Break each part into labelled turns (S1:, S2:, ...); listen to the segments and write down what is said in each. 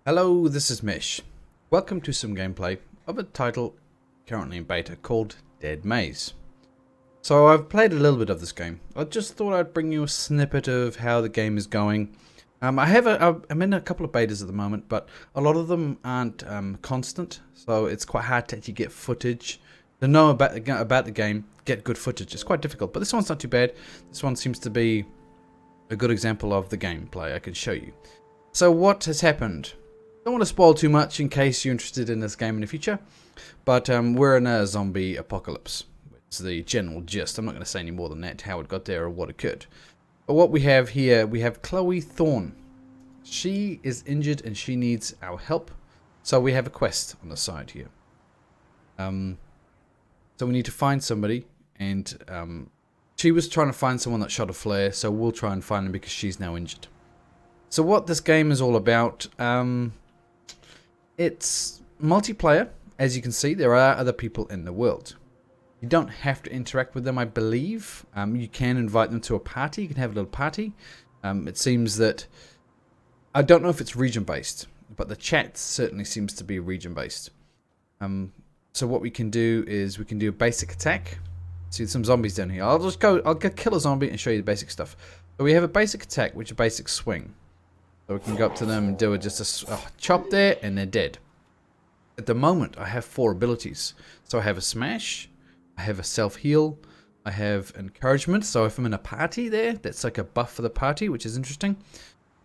S1: Hello, this is Mish. Welcome to some gameplay of a title currently in beta called Dead Maze. So I've played a little bit of this game. I just thought I'd bring you a snippet of how the game is going. I'm in a couple of betas at the moment, but a lot of them aren't constant, so it's quite hard to actually get footage. To know about the game, get good footage. It's quite difficult, but this one's not too bad. This one seems to be a good example of the gameplay I can show you. So what has happened? Don't want to spoil too much in case you're interested in this game in the future, but we're in a zombie apocalypse. It's the general gist. I'm not going to say any more than that, how it got there or what occurred. But what we have here, we have Chloe Thorne. She is injured and she needs our help. So we have a quest on the side here. So we need to find somebody, and she was trying to find someone that shot a flare, so we'll try and find them because she's now injured. So what this game is all about, it's multiplayer. As you can see, there are other people in the world. You don't have to interact with them, I believe. You can invite them to a party. You can have a little party. It seems that... I don't know if it's region-based, but the chat certainly seems to be region-based. So what we can do is we can do a basic attack. See some zombies down here. I'll kill a zombie and show you the basic stuff. So we have a basic attack, which is a basic swing. So we can go up to them and do just a chop there, and they're dead. At the moment, I have 4 abilities. So I have a smash, I have a self-heal, I have encouragement. So if I'm in a party there, that's like a buff for the party, which is interesting.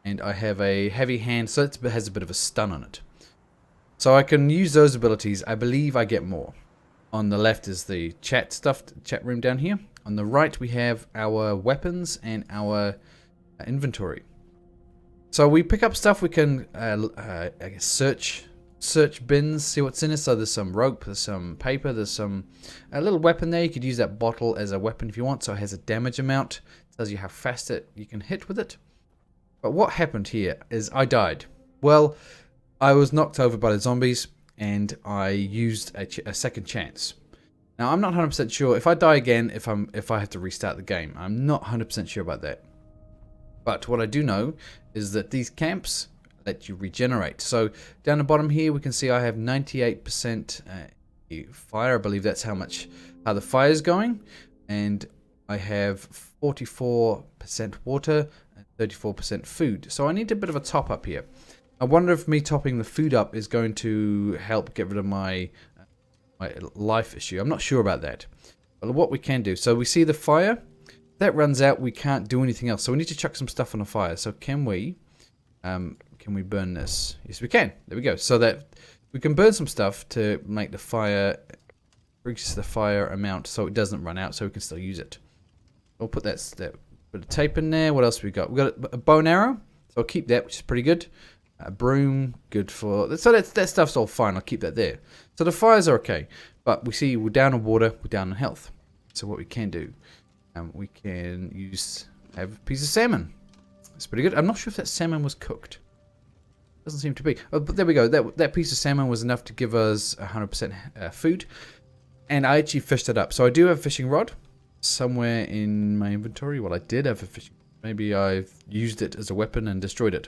S1: And I have a heavy hand, so it has a bit of a stun on it. So I can use those abilities. I believe I get more. On the left is the chat room down here. On the right, we have our weapons and our inventory. So we pick up stuff. We can I guess search bins, see what's in it. So there's some rope, there's some paper, there's a little weapon there. You could use that bottle as a weapon if you want. So it has a damage amount. It tells you how fast you can hit with it. But what happened here is I died. Well, I was knocked over by the zombies and I used a second chance. Now I'm not 100% sure if I die again if I have to restart the game. I'm not 100% sure about that. But what I do know is that these camps let you regenerate. So down the bottom here we can see I have 98% fire. I believe that's how the fire is going, and I have 44% water and 34% food. So I need a bit of a top up here. I wonder if me topping the food up is going to help get rid of my life issue. I'm not sure about that. But what we can do, so we see the fire. That runs out, we can't do anything else. So we need to chuck some stuff on the fire. So can we burn this? Yes, we can. There we go. So that we can burn some stuff to make the fire, increase the fire amount so it doesn't run out, so we can still use it. We'll put that bit of tape in there. What else we got? We got a bow and arrow. So I'll keep that, which is pretty good. A broom, good for... So that stuff's all fine. I'll keep that there. So the fires are okay. But we see we're down on water, we're down on health. So what we can do, we can have a piece of salmon. That's pretty good. I'm not sure if that salmon was cooked. Doesn't seem to be. Oh, but there we go. That piece of salmon was enough to give us 100% food. And I actually fished it up. So I do have a fishing rod somewhere in my inventory. Well, I did have a fishing rod. Maybe I've used it as a weapon and destroyed it.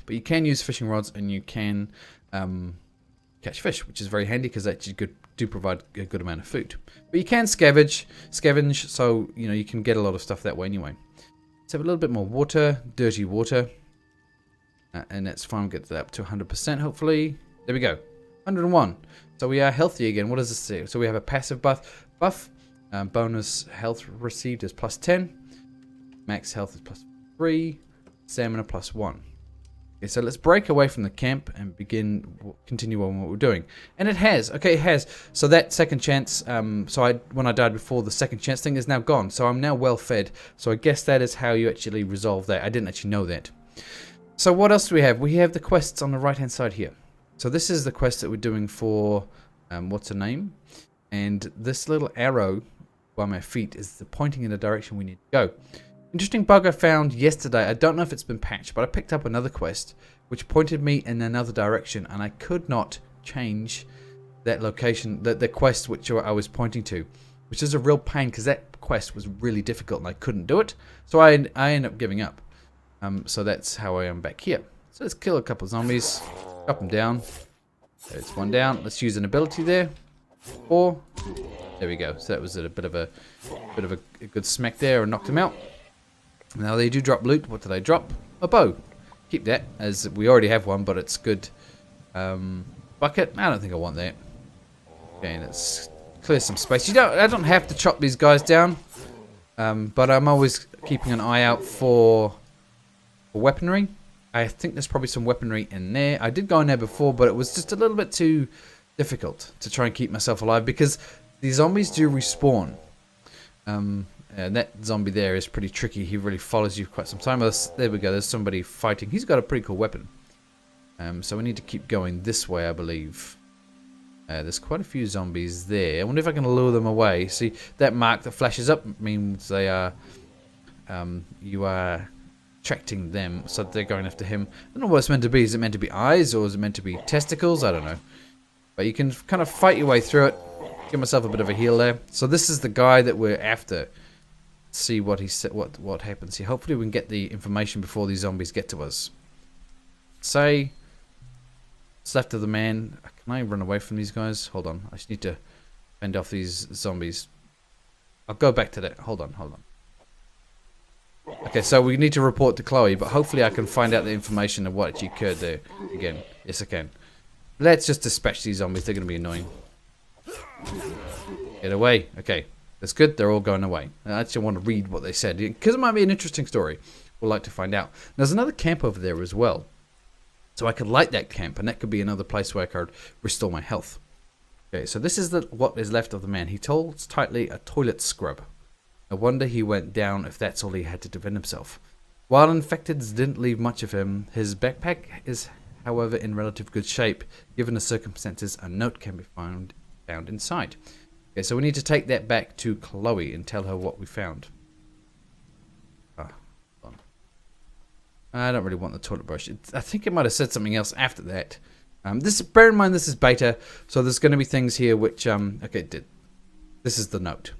S1: But you can use fishing rods and you can catch fish, which is very handy because they actually do provide a good amount of food. But you can scavenge, so you can get a lot of stuff that way anyway. Let's have a little bit more water, dirty water, and that's fine. We'll get that up to 100% hopefully. There we go, 101. So we are healthy again. What does this say? So we have a passive buff. Bonus health received is +10. Max health is +3. Stamina +1. Okay, so let's break away from the camp and continue on what we're doing. And it has. Okay, it has. So that second chance, when I died before, the second chance thing is now gone. So I'm now well fed. So I guess that is how you actually resolve that. I didn't actually know that. So what else do we have? We have the quests on the right hand side here. So this is the quest that we're doing for, what's her name? And this little arrow by my feet is pointing in the direction we need to go. Interesting bug I found yesterday. I don't know if it's been patched, but I picked up another quest which pointed me in another direction, and I could not change that location, the quest which I was pointing to, which is a real pain because that quest was really difficult and I couldn't do it. So I ended up giving up. So that's how I am back here. So let's kill a couple of zombies. Chop them down. There's one down. Let's use an ability there. 4. There we go. So that was a bit of a good smack there and knocked him out. Now they do drop loot. What do they drop? A bow. Keep that, as we already have one, but it's good. Bucket. I don't think I want that. Okay, let's clear some space. I don't have to chop these guys down, but I'm always keeping an eye out for weaponry. I think there's probably some weaponry in there. I did go in there before, but it was just a little bit too difficult to try and keep myself alive because the zombies do respawn. And that zombie there is pretty tricky. He really follows you for quite some time. There we go. There's somebody fighting. He's got a pretty cool weapon. So we need to keep going this way, I believe. There's quite a few zombies there. I wonder if I can lure them away. See, that mark that flashes up means they are... you are attracting them, so they're going after him. I don't know what it's meant to be. Is it meant to be eyes, or is it meant to be testicles? I don't know. But you can kind of fight your way through it. Give myself a bit of a heal there. So this is the guy that we're after. See what he said. What happens here. Hopefully we can get the information before these zombies get to us. Say, what's left of the man. Can I run away from these guys? Hold on. I just need to fend off these zombies. I'll go back to that. Hold on. Okay, so we need to report to Chloe, but hopefully I can find out the information of what actually occurred there. Again, yes I can. Let's just dispatch these zombies. They're going to be annoying. Get away. Okay, that's good. They're all going away. I actually want to read what they said, because it might be an interesting story. We'll like to find out. There's another camp over there as well. So I could light that camp, and that could be another place where I could restore my health. Okay, so this is what is left of the man. He holds tightly a toilet scrub. No wonder he went down if that's all he had to defend himself. While infecteds didn't leave much of him, his backpack is, however, in relative good shape. Given the circumstances, a note can be found inside. Okay, so we need to take that back to Chloe and tell her what we found. Hold on. I don't really want the toilet brush. I think it might have said something else after that. Bear in mind this is beta, so there's going to be things here which okay, this is the note.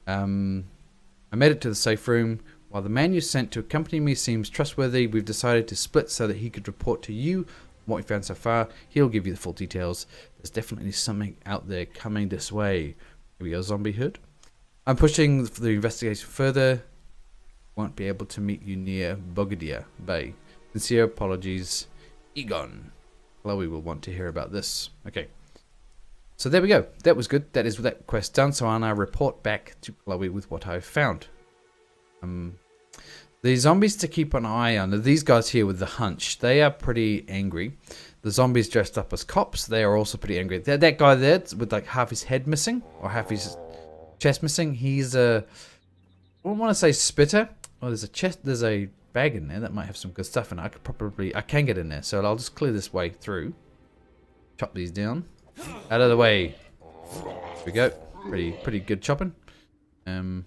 S1: I made it to the safe room. While the man you sent to accompany me seems trustworthy, we've decided to split so that he could report to you what we found so far. He'll give you the full details. There's definitely something out there coming this way. Here we go, zombie hood. I'm pushing the investigation further. Won't be able to meet you near Bogadia Bay. Sincere apologies, Egon. Chloe will want to hear about this. Okay. So there we go. That was good. That is that quest done. So I'll now report back to Chloe with what I've found. The zombies to keep an eye on are these guys here with the hunch. They are pretty angry. The zombies dressed up as cops, they are also pretty angry. That guy there with like half his head missing or half his chest missing, he's a, I don't want to say spitter. Oh, there's a bag in there that might have some good stuff in it. I can get in there, so I'll just clear this way through. Chop these down. Out of the way. There we go. Pretty good chopping. Yeah,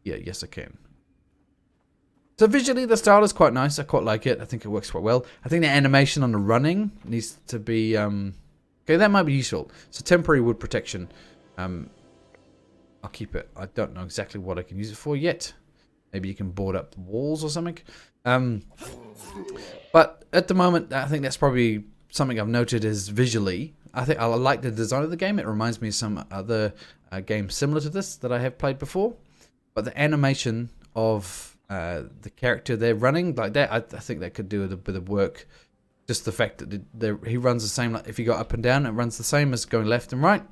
S1: yes I can. So visually the style is quite nice. I quite like it. I think it works quite well. I think the animation on the running needs to be okay, that might be useful. So temporary wood protection. I'll keep it. I don't know exactly what I can use it for yet. Maybe you can board up the walls or something. But at the moment I think that's probably something I've noted is visually. I think I like the design of the game. It reminds me of some other games similar to this that I have played before. But the animation of the character they're running like that, I think that could do a bit of work. Just the fact that he runs the same, like if you go up and down, it runs the same as going left and right.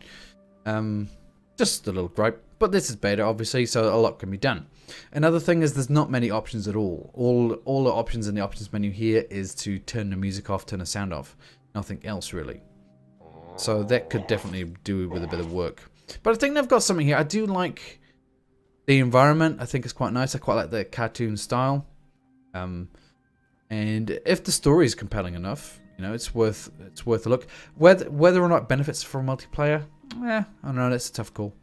S1: Just a little gripe. But this is beta, obviously, so a lot can be done. Another thing is there's not many options at all. All the options in the options menu here is to turn the music off, turn the sound off. Nothing else really. So that could definitely do with a bit of work. But I think they've got something here. I do like the environment. I think it's quite nice. I quite like the cartoon style. And if the story is compelling enough, you know, it's worth a look. Whether or not it benefits from multiplayer, I don't know. That's a tough call.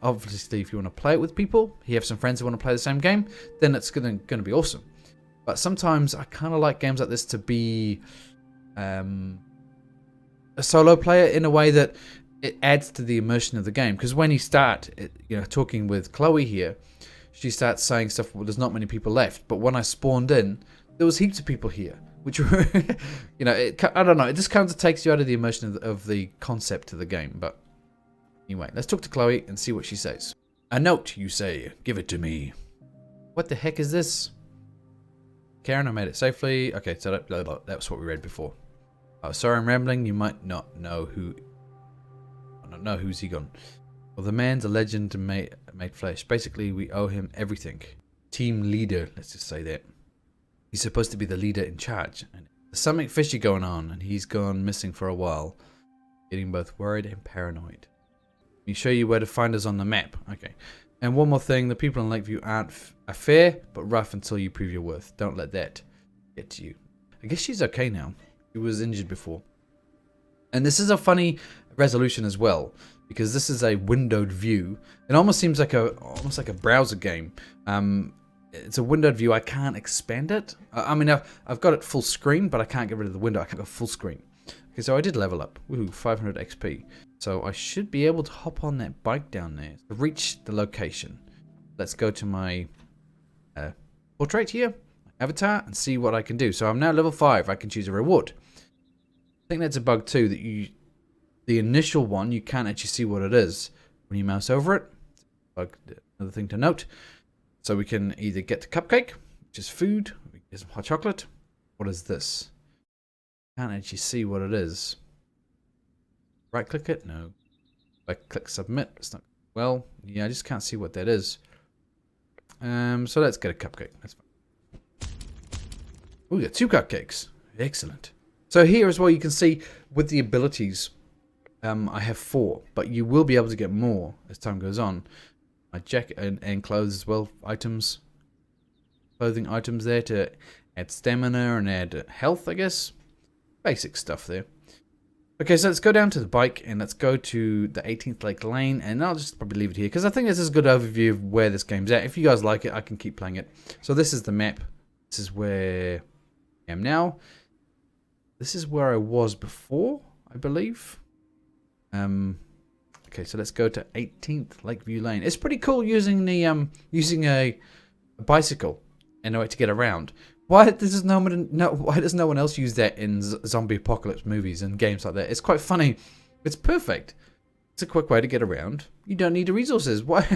S1: Obviously, if you want to play it with people, you have some friends who want to play the same game, then it's gonna be awesome. But sometimes I kind of like games like this to be a solo player in a way that it adds to the immersion of the game. Because when you start, talking with Chloe here, she starts saying stuff. Well, there's not many people left, but when I spawned in, there was heaps of people here. which you know, I don't know, it just kind of takes you out of the immersion of the concept of the game. But anyway, let's talk to Chloe and see what she says. A note, you say. Give it to me. What the heck is this? Karen, I made it safely. Okay, so that was what we read before. Oh, sorry, I'm rambling. You might not know who. I don't know who's he gone. Well, the man's a legend made flesh. Basically, we owe him everything. Team leader, let's just say that. He's supposed to be the leader in charge. And there's something fishy going on, and he's gone missing for a while. Getting both worried and paranoid. Let me show you where to find us on the map. Okay. And one more thing, the people in Lakeview are fair, but rough until you prove your worth. Don't let that get to you. I guess she's okay now. She was injured before. And this is a funny resolution as well, because this is a windowed view. It almost seems like almost like a browser game. It's a windowed view. I can't expand it. I mean, I've got it full screen, but I can't get rid of the window. I can't go full screen. Okay, so I did level up. Woohoo, 500 XP. So I should be able to hop on that bike down there to reach the location. Let's go to my portrait here, my avatar, and see what I can do. So I'm now level 5. I can choose a reward. I think that's a bug too, that the initial one, you can't actually see what it is when you mouse over it. Bug, another thing to note. So we can either get the cupcake, which is food, we can get some hot chocolate. What is this? Can't actually see what it is. Right click it? No. I click submit. It's not. Well, yeah, I just can't see what that is. So let's get a cupcake. That's fine. Oh, we got 2 cupcakes. Excellent. So here as well, you can see with the abilities, I have 4, but you will be able to get more as time goes on. My jacket and clothes as well, items, clothing items there to add stamina and add health, I guess. Basic stuff there. Okay, so let's go down to the bike and let's go to the 18th Lake Lane, and I'll just probably leave it here because I think this is a good overview of where this game's at. If you guys like it, I can keep playing it. So this is the map. This is where I am now. This is where I was before, I believe. Okay, so let's go to 18th Lakeview Lane. It's pretty cool using the using a bicycle and a way to get around. Why does no one else use that in zombie apocalypse movies and games like that? It's quite funny. It's perfect. It's a quick way to get around. You don't need the resources. Why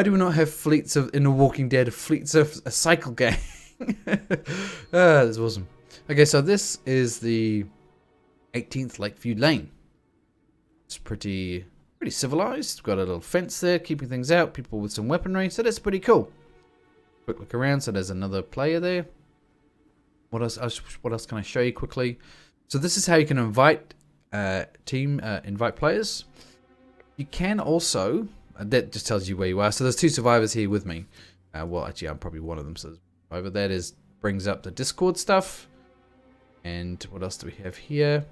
S1: do we not have fleets of in The Walking Dead? Fleets of a cycle gang. That's awesome. Okay, so this is the 18th Lakeview Lane. It's pretty civilized. Got a little fence there, keeping things out. People with some weaponry, so that's pretty cool. Quick look around. So there's another player there. What else can I show you quickly? So this is how you can invite invite players. You can also that just tells you where you are. So there's 2 survivors here with me. Well, actually, I'm probably one of them. So over that brings up the Discord stuff. And what else do we have here?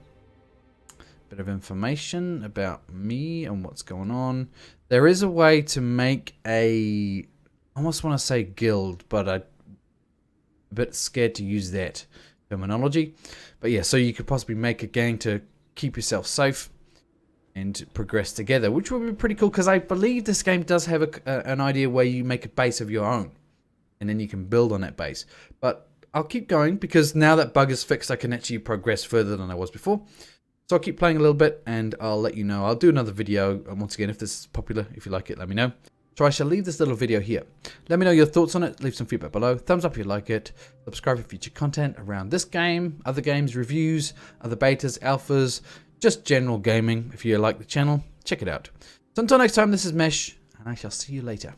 S1: Bit of information about me and what's going on. There is a way to make I almost want to say guild, but I'm a bit scared to use that terminology. But yeah, so you could possibly make a gang to keep yourself safe and progress together, which would be pretty cool because I believe this game does have an idea where you make a base of your own and then you can build on that base. But I'll keep going because now that bug is fixed, I can actually progress further than I was before. So I'll keep playing a little bit and I'll let you know. I'll do another video, and once again, if this is popular, if you like it, let me know. So I shall leave this little video here. Let me know your thoughts on it. Leave some feedback below. Thumbs up if you like it. Subscribe for future content around this game, other games, reviews, other betas, alphas, just general gaming. If you like the channel, check it out. So until next time, this is Mesh, and I shall see you later.